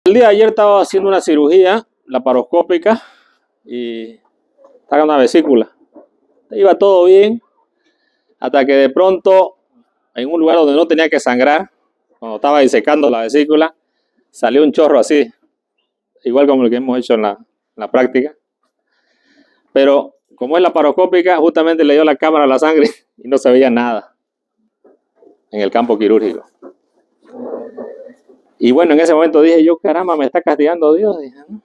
El día de ayer estaba haciendo una cirugía laparoscópica y estaba en una vesícula. Iba todo bien hasta que de pronto, en un lugar donde no tenía que sangrar, cuando estaba disecando la vesícula, salió un chorro así, igual como el que hemos hecho en la práctica. Pero como es laparoscópica, justamente le dio la cámara a la sangre y no se veía nada en el campo quirúrgico. Y bueno, en ese momento dije yo, caramba, me está castigando Dios, dije, ¿no?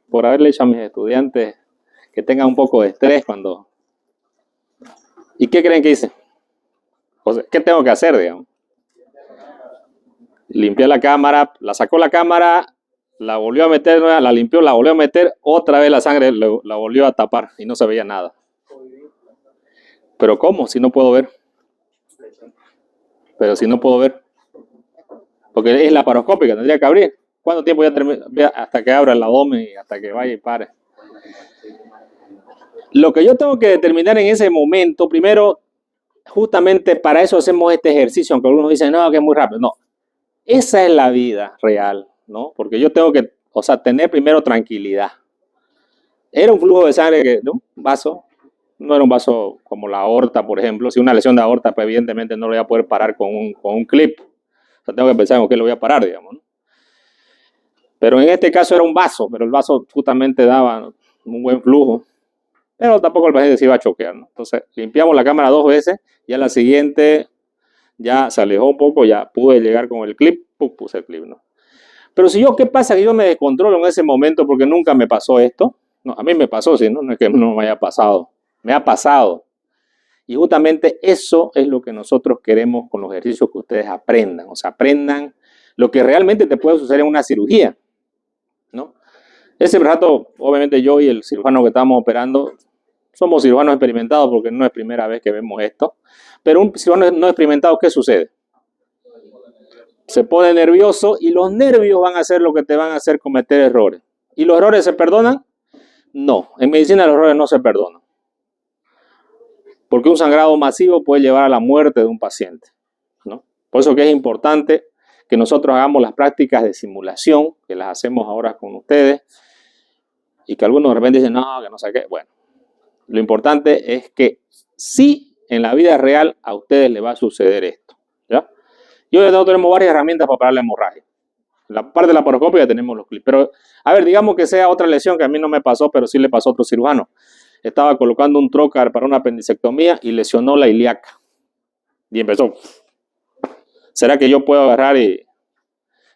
Por haberle hecho a mis estudiantes que tengan un poco de estrés cuando... ¿Y qué creen que hice? O sea, ¿qué tengo que hacer, digamos? Limpié la cámara, la sacó la cámara, la volvió a meter, la limpió, la volvió a meter, otra vez la sangre la volvió a tapar y no se veía nada. ¿Pero cómo? Si no puedo ver. Pero si no puedo ver. Porque es laparoscópica, tendría que abrir. ¿Cuánto tiempo ya termina? Hasta que abra el abdomen y hasta que vaya y pare. Lo que yo tengo que determinar en ese momento, primero, justamente para eso hacemos este ejercicio, aunque algunos dicen, no, que es muy rápido. No, esa es la vida real, ¿no? Porque yo tengo que, o sea, tener primero tranquilidad. Era un flujo de sangre, ¿no? Un vaso, no era un vaso como la aorta, por ejemplo. Si una lesión de aorta, pues evidentemente no lo voy a poder parar con un clip. O sea, tengo que pensar en qué lo voy a parar, digamos, ¿no? Pero en este caso era un vaso, pero el vaso justamente daba un buen flujo. Pero tampoco el paciente se iba a choquear, ¿no? Entonces, limpiamos la cámara 2 veces, y a la siguiente ya se alejó un poco, ya pude llegar con el clip, puse el clip, ¿no? Pero si yo, ¿qué pasa? Que yo me descontrolo en ese momento porque nunca me pasó esto. No, a mí me pasó, sí, ¿no? No es que no me haya pasado, me ha pasado. Y justamente eso es lo que nosotros queremos con los ejercicios que ustedes aprendan. O sea, aprendan lo que realmente te puede suceder en una cirugía, ¿no? Ese rato, obviamente yo y el cirujano que estamos operando, somos cirujanos experimentados porque no es primera vez que vemos esto. Pero un cirujano no experimentado, ¿qué sucede? Se pone nervioso y los nervios van a hacer lo que te van a hacer cometer errores. ¿Y los errores se perdonan? No, en medicina los errores no se perdonan. Porque un sangrado masivo puede llevar a la muerte de un paciente, ¿no? Por eso que es importante que nosotros hagamos las prácticas de simulación, que las hacemos ahora con ustedes, y que algunos de repente dicen, no, que no sé qué. Bueno, lo importante es que sí, en la vida real a ustedes les va a suceder esto, ¿ya? Y hoy tenemos varias herramientas para parar la hemorragia. En la parte de la laparoscopia tenemos los clips. Pero, a ver, digamos que sea otra lesión que a mí no me pasó, pero sí le pasó a otro cirujano. Estaba colocando un trocar para una apendicectomía y lesionó la ilíaca. Y empezó. ¿Será que yo puedo agarrar y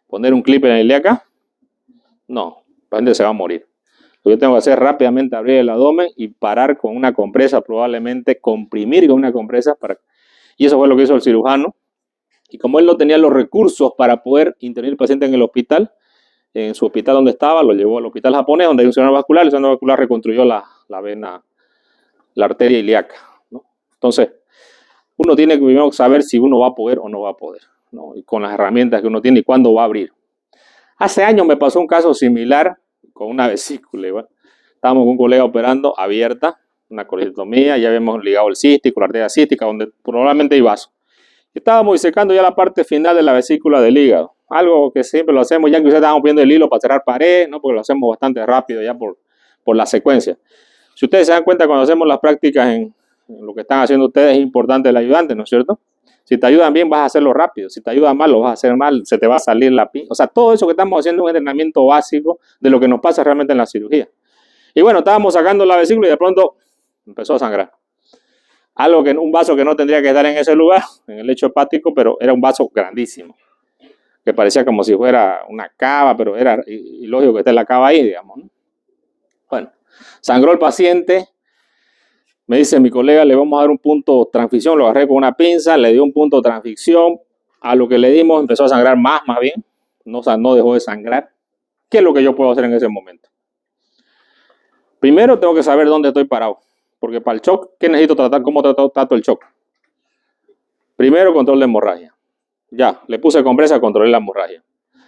poner un clip en la ilíaca? No, el paciente se va a morir. Lo que yo tengo que hacer es rápidamente abrir el abdomen y parar con una compresa, probablemente comprimir con una compresa. Y eso fue lo que hizo el cirujano. Y como él no tenía los recursos para poder intervenir al paciente en el hospital, en su hospital donde estaba, lo llevó al hospital japonés, donde hay un cirujano vascular. El cirujano vascular reconstruyó la vena, la arteria ilíaca, ¿no? Entonces, uno tiene que primero saber si uno va a poder o no va a poder, ¿no? Y con las herramientas que uno tiene y cuándo va a abrir. Hace años me pasó un caso similar con una vesícula. Igual. Estábamos con un colega operando abierta, una colectomía, ya habíamos ligado el cístico, la arteria cística, donde probablemente hay vaso. Estábamos disecando ya la parte final de la vesícula del hígado. Algo que siempre lo hacemos, ya que ustedes estábamos viendo el hilo para cerrar pared, ¿no? Porque lo hacemos bastante rápido ya por la secuencia. Si ustedes se dan cuenta cuando hacemos las prácticas en lo que están haciendo ustedes, es importante el ayudante, ¿no es cierto? Si te ayudan bien, vas a hacerlo rápido. Si te ayudan mal, lo vas a hacer mal, se te va a salir la pinza. O sea, todo eso que estamos haciendo es un entrenamiento básico de lo que nos pasa realmente en la cirugía. Y bueno, estábamos sacando la vesícula y de pronto empezó a sangrar. Algo que un vaso que no tendría que estar en ese lugar, en el lecho hepático, pero era un vaso grandísimo, que parecía como si fuera una cava, pero era ilógico que esté la cava ahí, digamos, ¿no? Bueno, sangró el paciente, me dice mi colega, le vamos a dar un punto de transfusión, lo agarré con una pinza, le dio un punto de transfusión, a lo que le dimos empezó a sangrar más bien, no dejó de sangrar. ¿Qué es lo que yo puedo hacer en ese momento? Primero tengo que saber dónde estoy parado. Porque para el shock, ¿qué necesito tratar? ¿Cómo trato el shock? Primero, control de hemorragia. Ya, le puse compresa, controlé la hemorragia.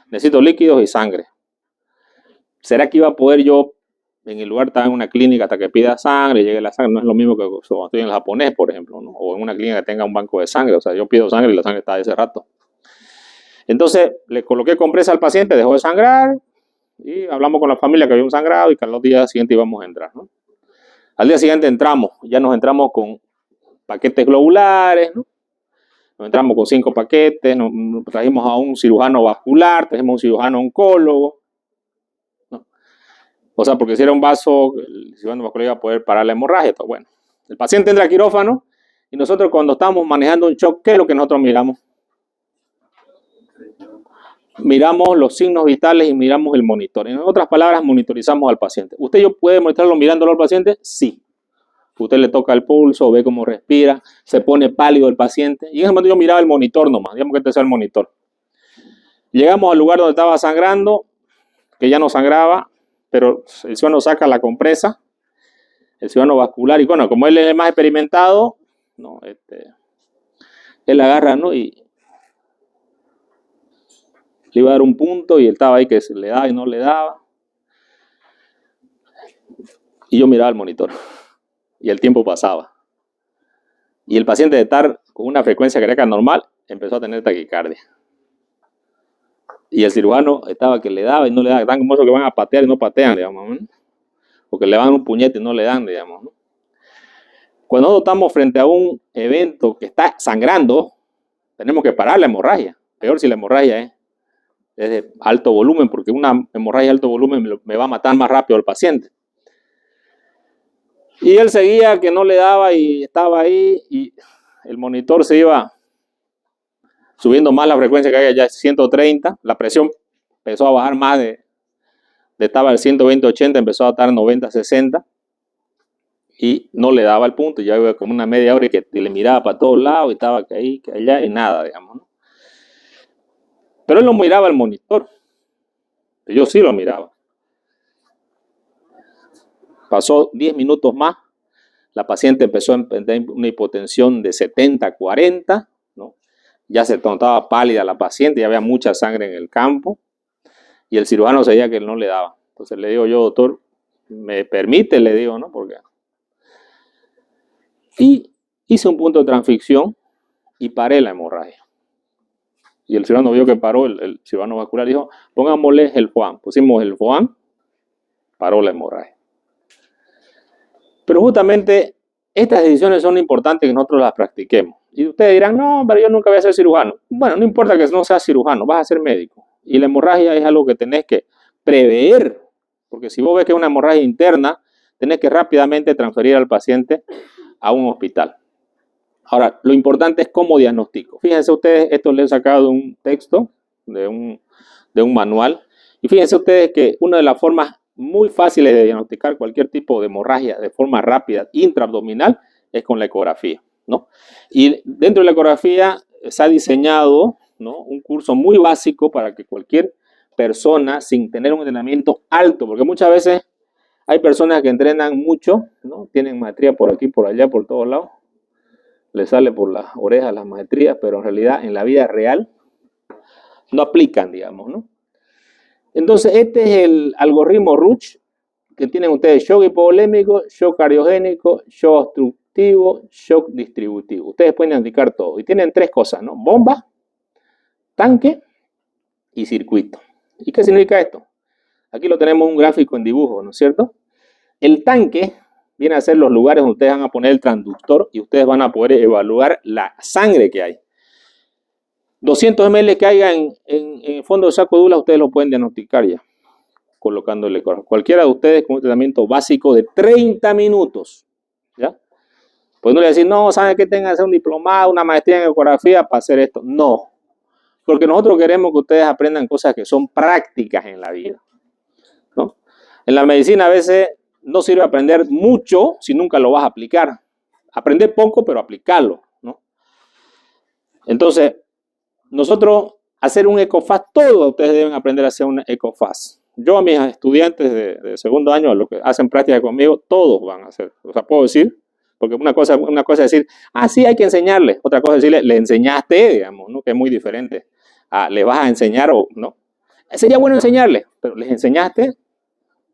Necesito líquidos y sangre. ¿Será que iba a poder yo, en el lugar, estar en una clínica hasta que pida sangre, llegue la sangre? No es lo mismo que cuando estoy en el japonés, por ejemplo, ¿no? O en una clínica que tenga un banco de sangre. O sea, yo pido sangre y la sangre está de ese rato. Entonces le coloqué compresa al paciente, dejó de sangrar y hablamos con la familia que había un sangrado y que al día siguiente íbamos a entrar, ¿no? Al día siguiente ya nos entramos con paquetes globulares, ¿no? Nos entramos con 5 paquetes, nos trajimos a un cirujano vascular, trajimos a un cirujano oncólogo, ¿no? O sea, porque si era un vaso, el cirujano vascular iba a poder parar la hemorragia. Todo. Bueno, el paciente entra al quirófano y nosotros cuando estamos manejando un shock, ¿qué es lo que nosotros miramos? Miramos los signos vitales y miramos el monitor. En otras palabras, monitorizamos al paciente. ¿Usted puede monitorarlo mirándolo al paciente? Sí. Usted le toca el pulso, ve cómo respira, se pone pálido el paciente. Y en ese momento yo miraba el monitor nomás, digamos que este sea el monitor. Llegamos al lugar donde estaba sangrando, que ya no sangraba, pero el cirujano saca la compresa, el cirujano vascular, y bueno, como él es el más experimentado, no, él agarra, ¿no? Y le iba a dar un punto y él estaba ahí que se le daba y no le daba. Y yo miraba el monitor. Y el tiempo pasaba. Y el paciente de estar con una frecuencia cardíaca normal empezó a tener taquicardia. Y el cirujano estaba que le daba y no le daba. Están como esos que van a patear y no patean, digamos, ¿no? O que le dan un puñete y no le dan, digamos, ¿no? Cuando nosotros estamos frente a un evento que está sangrando, tenemos que parar la hemorragia. Peor si la hemorragia es de alto volumen, porque una hemorragia de alto volumen me va a matar más rápido al paciente. Y él seguía que no le daba y estaba ahí y el monitor se iba subiendo más la frecuencia que había ya 130, la presión empezó a bajar más de estaba el 120-80, empezó a estar 90-60 y no le daba el punto, ya iba como una media hora y que le miraba para todos lados y estaba que ahí, que allá y nada, digamos, ¿no? Pero él no miraba el monitor, yo sí lo miraba. Pasó 10 minutos más, la paciente empezó a tener una hipotensión de 70-40, ¿no? Ya se notaba pálida la paciente, ya había mucha sangre en el campo y el cirujano sabía que él no le daba. Entonces le digo yo, doctor, ¿me permite? Le digo, ¿no? Porque... Y hice un punto de transficción y paré la hemorragia. Y el cirujano vio que paró, el cirujano vascular dijo, pongámosle el FOAM. Pusimos el FOAM, paró la hemorragia. Pero justamente estas decisiones son importantes que nosotros las practiquemos. Y ustedes dirán, no, pero yo nunca voy a ser cirujano. Bueno, no importa que no seas cirujano, vas a ser médico. Y la hemorragia es algo que tenés que prever. Porque si vos ves que es una hemorragia interna, tenés que rápidamente transferir al paciente a un hospital. Ahora, lo importante es cómo diagnostico. Fíjense ustedes, esto lo he sacado de un texto, de un manual. Y fíjense ustedes que una de las formas muy fáciles de diagnosticar cualquier tipo de hemorragia de forma rápida intraabdominal es con la ecografía, ¿no? Y dentro de la ecografía se ha diseñado, ¿no?, un curso muy básico para que cualquier persona sin tener un entrenamiento alto, porque muchas veces hay personas que entrenan mucho, ¿no?, tienen maestría por aquí, por allá, por todos lados, les sale por las orejas las maestrías, pero en realidad en la vida real no aplican, digamos, ¿no? Entonces, este es el algoritmo Ruch que tienen ustedes: shock hipovolémico, shock cardiogénico, shock obstructivo, shock distributivo. Ustedes pueden indicar todo. Y tienen 3 cosas, ¿no? Bomba, tanque y circuito. ¿Y qué significa esto? Aquí lo tenemos un gráfico en dibujo, ¿no es cierto? El tanque viene a ser los lugares donde ustedes van a poner el transductor y ustedes van a poder evaluar la sangre que hay. 200 ml que haya en el fondo del saco de Douglas, ustedes lo pueden diagnosticar ya, colocándole cualquiera de ustedes con un tratamiento básico de 30 minutos, ¿ya? Pues no le decir, no, ¿saben que tengan que hacer un diplomado, una maestría en ecografía para hacer esto? No, porque nosotros queremos que ustedes aprendan cosas que son prácticas en la vida, ¿no? En la medicina a veces no sirve aprender mucho si nunca lo vas a aplicar. Aprender poco, pero aplicarlo, ¿no? Entonces, nosotros hacer un ECOFAST, todos ustedes deben aprender a hacer un ECOFAST. Yo a mis estudiantes de segundo año, a los que hacen práctica conmigo, todos van a hacer. O sea, puedo decir, porque una cosa es decir, sí, hay que enseñarle. Otra cosa es decirle, le enseñaste, digamos, ¿no? Que es muy diferente. Le vas a enseñar o no. Sería bueno enseñarle, pero les enseñaste,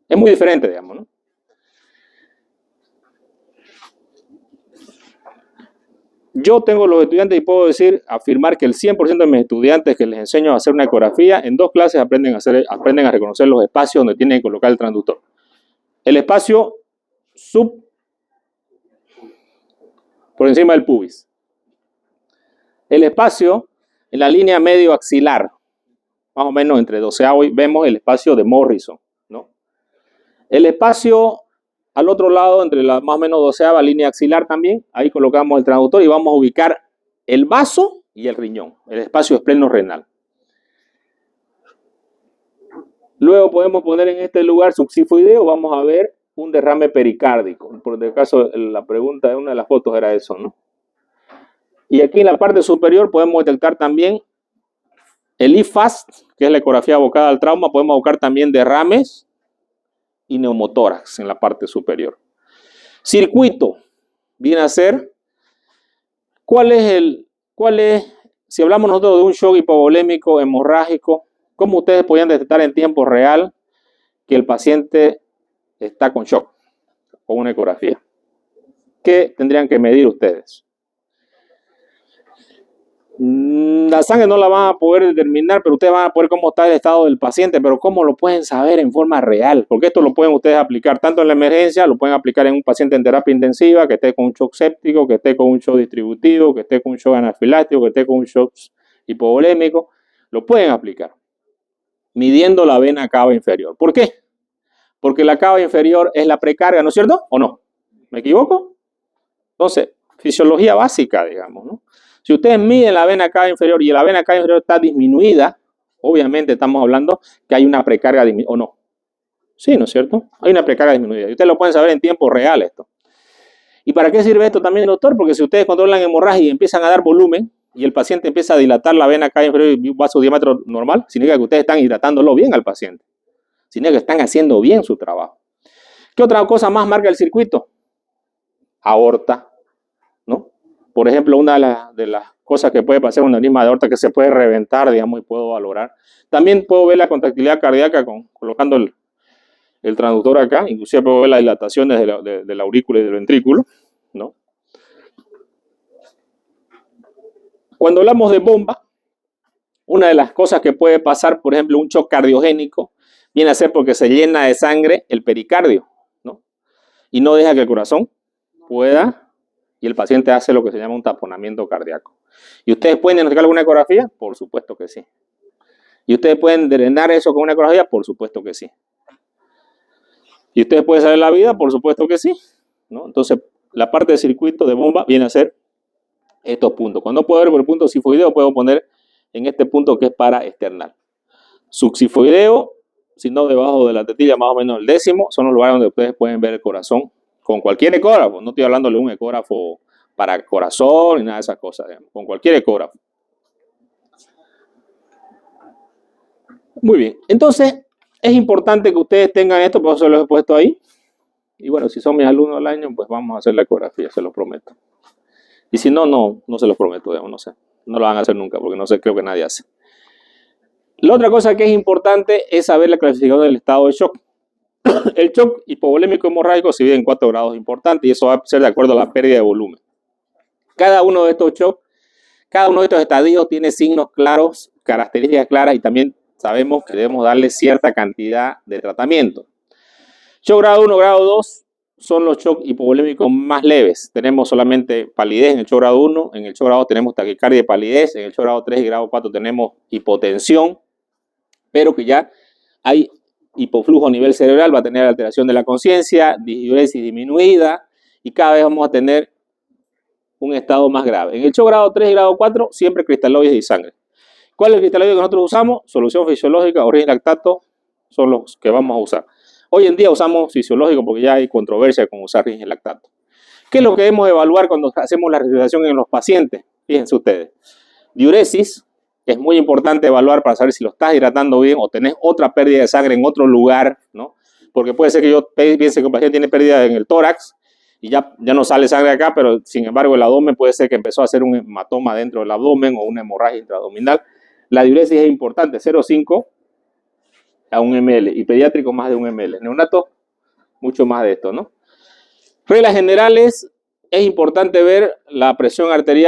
es muy diferente, digamos, ¿no? Yo tengo los estudiantes y puedo afirmar que el 100% de mis estudiantes que les enseño a hacer una ecografía, en 2 clases aprenden a reconocer los espacios donde tienen que colocar el transductor. El espacio por encima del pubis. El espacio en la línea medio axilar, más o menos entre 12avo y vemos el espacio de Morrison, ¿no? El espacio al otro lado, entre la más o menos 12ava línea axilar también, ahí colocamos el transductor y vamos a ubicar el vaso y el riñón, el espacio espleno-renal. Luego podemos poner en este lugar subsifoideo, vamos a ver un derrame pericárdico. Por el caso, la pregunta de una de las fotos era eso, ¿no? Y aquí en la parte superior podemos detectar también el IFAST, que es la ecografía abocada al trauma. Podemos buscar también derrames y neumotórax en la parte superior. Circuito viene a ser, si hablamos nosotros de un shock hipovolémico hemorrágico, ¿cómo ustedes podían detectar en tiempo real que el paciente está con shock o una ecografía? ¿Qué tendrían que medir ustedes? La sangre no la van a poder determinar, pero ustedes van a poder cómo está el estado del paciente, pero cómo lo pueden saber en forma real, porque esto lo pueden ustedes aplicar tanto en la emergencia, lo pueden aplicar en un paciente en terapia intensiva que esté con un shock séptico, que esté con un shock distributivo, que esté con un shock anafiláctico, que esté con un shock hipovolémico, lo pueden aplicar midiendo la vena cava inferior. ¿Por qué? Porque la cava inferior es la precarga, ¿no es cierto? ¿O no? ¿Me equivoco? Entonces, fisiología básica, digamos, ¿no? Si ustedes miden la vena cava inferior y la vena cava inferior está disminuida, obviamente estamos hablando que hay una precarga disminuida, ¿o no? Sí, ¿no es cierto? Hay una precarga disminuida. Y ustedes lo pueden saber en tiempo real esto. ¿Y para qué sirve esto también, doctor? Porque si ustedes controlan hemorragia y empiezan a dar volumen y el paciente empieza a dilatar la vena cava inferior y un vaso diámetro normal, significa que ustedes están hidratándolo bien al paciente. Significa que están haciendo bien su trabajo. ¿Qué otra cosa más marca el circuito? Aorta, ¿no? Por ejemplo, una de las cosas que puede pasar en un aneurisma de aorta que se puede reventar, digamos, y puedo valorar. También puedo ver la contractilidad cardíaca colocando el transductor acá, inclusive puedo ver las dilataciones de la aurícula y del ventrículo, ¿no? Cuando hablamos de bomba, una de las cosas que puede pasar, por ejemplo, un shock cardiogénico, viene a ser porque se llena de sangre el pericardio, ¿no? Y no deja que el corazón pueda, y el paciente hace lo que se llama un taponamiento cardíaco. ¿Y ustedes pueden diagnosticar alguna ecografía? Por supuesto que sí. ¿Y ustedes pueden drenar eso con una ecografía? Por supuesto que sí. ¿Y ustedes pueden saber la vida? Por supuesto que sí, ¿no? Entonces, la parte de circuito de bomba viene a ser estos puntos. Cuando puedo ver por el punto sifoideo, puedo poner en este punto que es para external. Subsifoideo, si no debajo de la tetilla, más o menos el 10º, son los lugares donde ustedes pueden ver el corazón con cualquier ecógrafo. No estoy hablando de un ecógrafo para corazón ni nada de esas cosas, digamos, con cualquier ecógrafo. Muy bien, entonces es importante que ustedes tengan esto, por eso se los he puesto ahí. Y bueno, si son mis alumnos al año, pues vamos a hacer la ecografía, se los prometo. Y si no, no se los prometo, digamos, no sé. No lo van a hacer nunca, porque no sé, creo que nadie hace. La otra cosa que es importante es saber la clasificación del estado de shock. El shock hipovolémico hemorrágico se divide en 4 grados importantes y eso va a ser de acuerdo a la pérdida de volumen. Cada uno de estos shocks, cada uno de estos estadios tiene signos claros, características claras y también sabemos que debemos darle cierta cantidad de tratamiento. Shock grado 1, grado 2 son los shocks hipovolémicos más leves. Tenemos solamente palidez en el shock grado 1, en el shock grado 2 tenemos taquicardia y palidez, en el shock grado 3 y grado 4 tenemos hipotensión, pero que ya hay hipoflujo a nivel cerebral, va a tener alteración de la conciencia, diuresis disminuida y cada vez vamos a tener un estado más grave. En el shock grado 3 y grado 4 siempre cristaloides y sangre. ¿Cuál es el cristalóide que nosotros usamos? Solución fisiológica, origen lactato, son los que vamos a usar. Hoy en día usamos fisiológico porque ya hay controversia con usar origen lactato. ¿Qué es lo que debemos evaluar cuando hacemos la resucitación en los pacientes? Fíjense ustedes. Diuresis es muy importante evaluar para saber si lo estás hidratando bien o tenés otra pérdida de sangre en otro lugar, ¿no? Porque puede ser que yo piense que un paciente tiene pérdida en el tórax y ya no sale sangre acá, pero sin embargo el abdomen puede ser que empezó a hacer un hematoma dentro del abdomen o una hemorragia intraabdominal. La diuresis es importante, 0,5 a 1 ml y pediátrico más de 1 ml. Neonato, mucho más de esto, ¿no? Reglas generales, es importante ver la presión arterial.